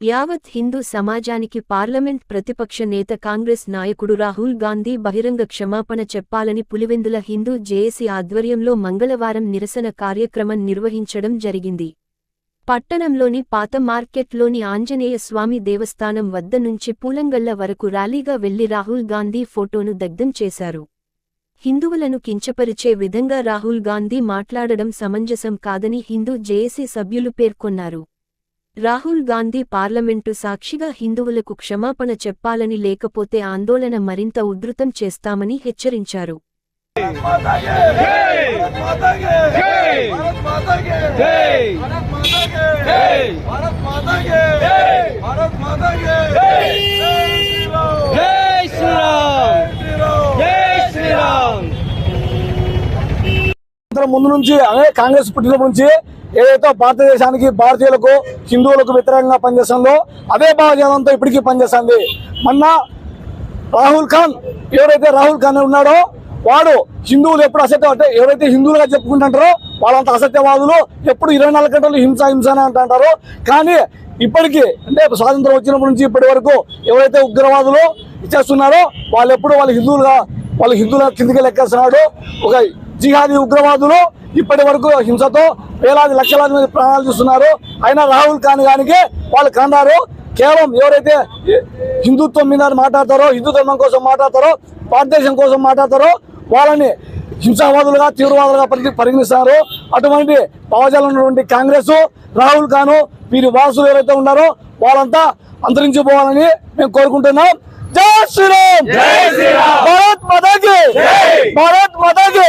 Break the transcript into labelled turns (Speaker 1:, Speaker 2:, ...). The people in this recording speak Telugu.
Speaker 1: యావత్ హిందూ సమాజానికి పార్లమెంట్ ప్రతిపక్ష నేత కాంగ్రెస్ నాయకుడు రాహుల్ గాంధీ బహిరంగ క్షమాపణ చెప్పాలని పులివెందుల హిందూ జేఏసీ ఆధ్వర్యంలో మంగళవారం నిరసన కార్యక్రమం నిర్వహించడం జరిగింది. పట్టణంలోని పాత మార్కెట్లోని ఆంజనేయ స్వామి దేవస్థానం వద్ద నుంచి పూలంగళ్ల వరకు ర్యాలీగా వెళ్లి రాహుల్ గాంధీ ఫోటోను దగ్ధం చేశారు. హిందువులను కించపరిచే విధంగా రాహుల్ గాంధీ మాట్లాడడం సమంజసం కాదని హిందూ జేఏసీ సభ్యులు పేర్కొన్నారు. రాహుల్ గాంధీ పార్లమెంటు సాక్షిగా హిందువులకు క్షమాపణ చెప్పాలని, లేకపోతే ఆందోళన మరింత ఉధృతం చేస్తామని హెచ్చరించారు.
Speaker 2: ముందు నుంచి కాంగ్రెస్ పుట్టినప్పటి నుంచి ఏదైతే భారతదేశానికి, భారతీయులకు, హిందువులకు వ్యతిరేకంగా పనిచేస్తుందో అదే భావజాలంతో ఇప్పటికీ పనిచేస్తుంది. మొన్న రాహుల్ ఖాన్ ఉన్నాడో వాడు హిందువులు ఎప్పుడు అసత్యం అంటే ఎవరైతే హిందువులుగా చెప్పుకుంటుంటారో వాళ్ళంతా అసత్యవాదులు, ఎప్పుడు 24 గంటలు హింస అని అంటారు. కానీ ఇప్పటికీ అంటే స్వాతంత్రం వచ్చినప్పటి నుంచి ఇప్పటి వరకు ఎవరైతే ఉగ్రవాదులు ఇచ్చేస్తున్నారో వాళ్ళు ఎప్పుడు వాళ్ళ హిందువుల కిందికి లెక్కేస్తున్నాడు. ఒక జిహాదీ ఉగ్రవాదులు ఇప్పటి వరకు హింసతో వేలాది లక్షలాది మంది ప్రాణాలు చూస్తున్నారు. అయినా రాహుల్ ఖాన్ గానికి వాళ్ళు కన్నారు. కేవలం ఎవరైతే హిందుత్వం మీద మాట్లాడతారో, హిందూ ధర్మం కోసం మాట్లాడతారో, భారతదేశం కోసం మాట్లాడతారో వాళ్ళని హింసావాదులుగా, తీవ్రవాదులుగా పరిగణిస్తారు. అటువంటి భావజాలం ఉన్నటువంటి కాంగ్రెస్, రాహుల్ ఖాన్ వీరి వారసులు ఎవరైతే ఉన్నారో వాళ్ళంతా అంతరించిపోవాలని మేము కోరుకుంటున్నాం. జై శ్రీరామ్, భారత్ మాతా కీ, భారత్ మాతా కీ.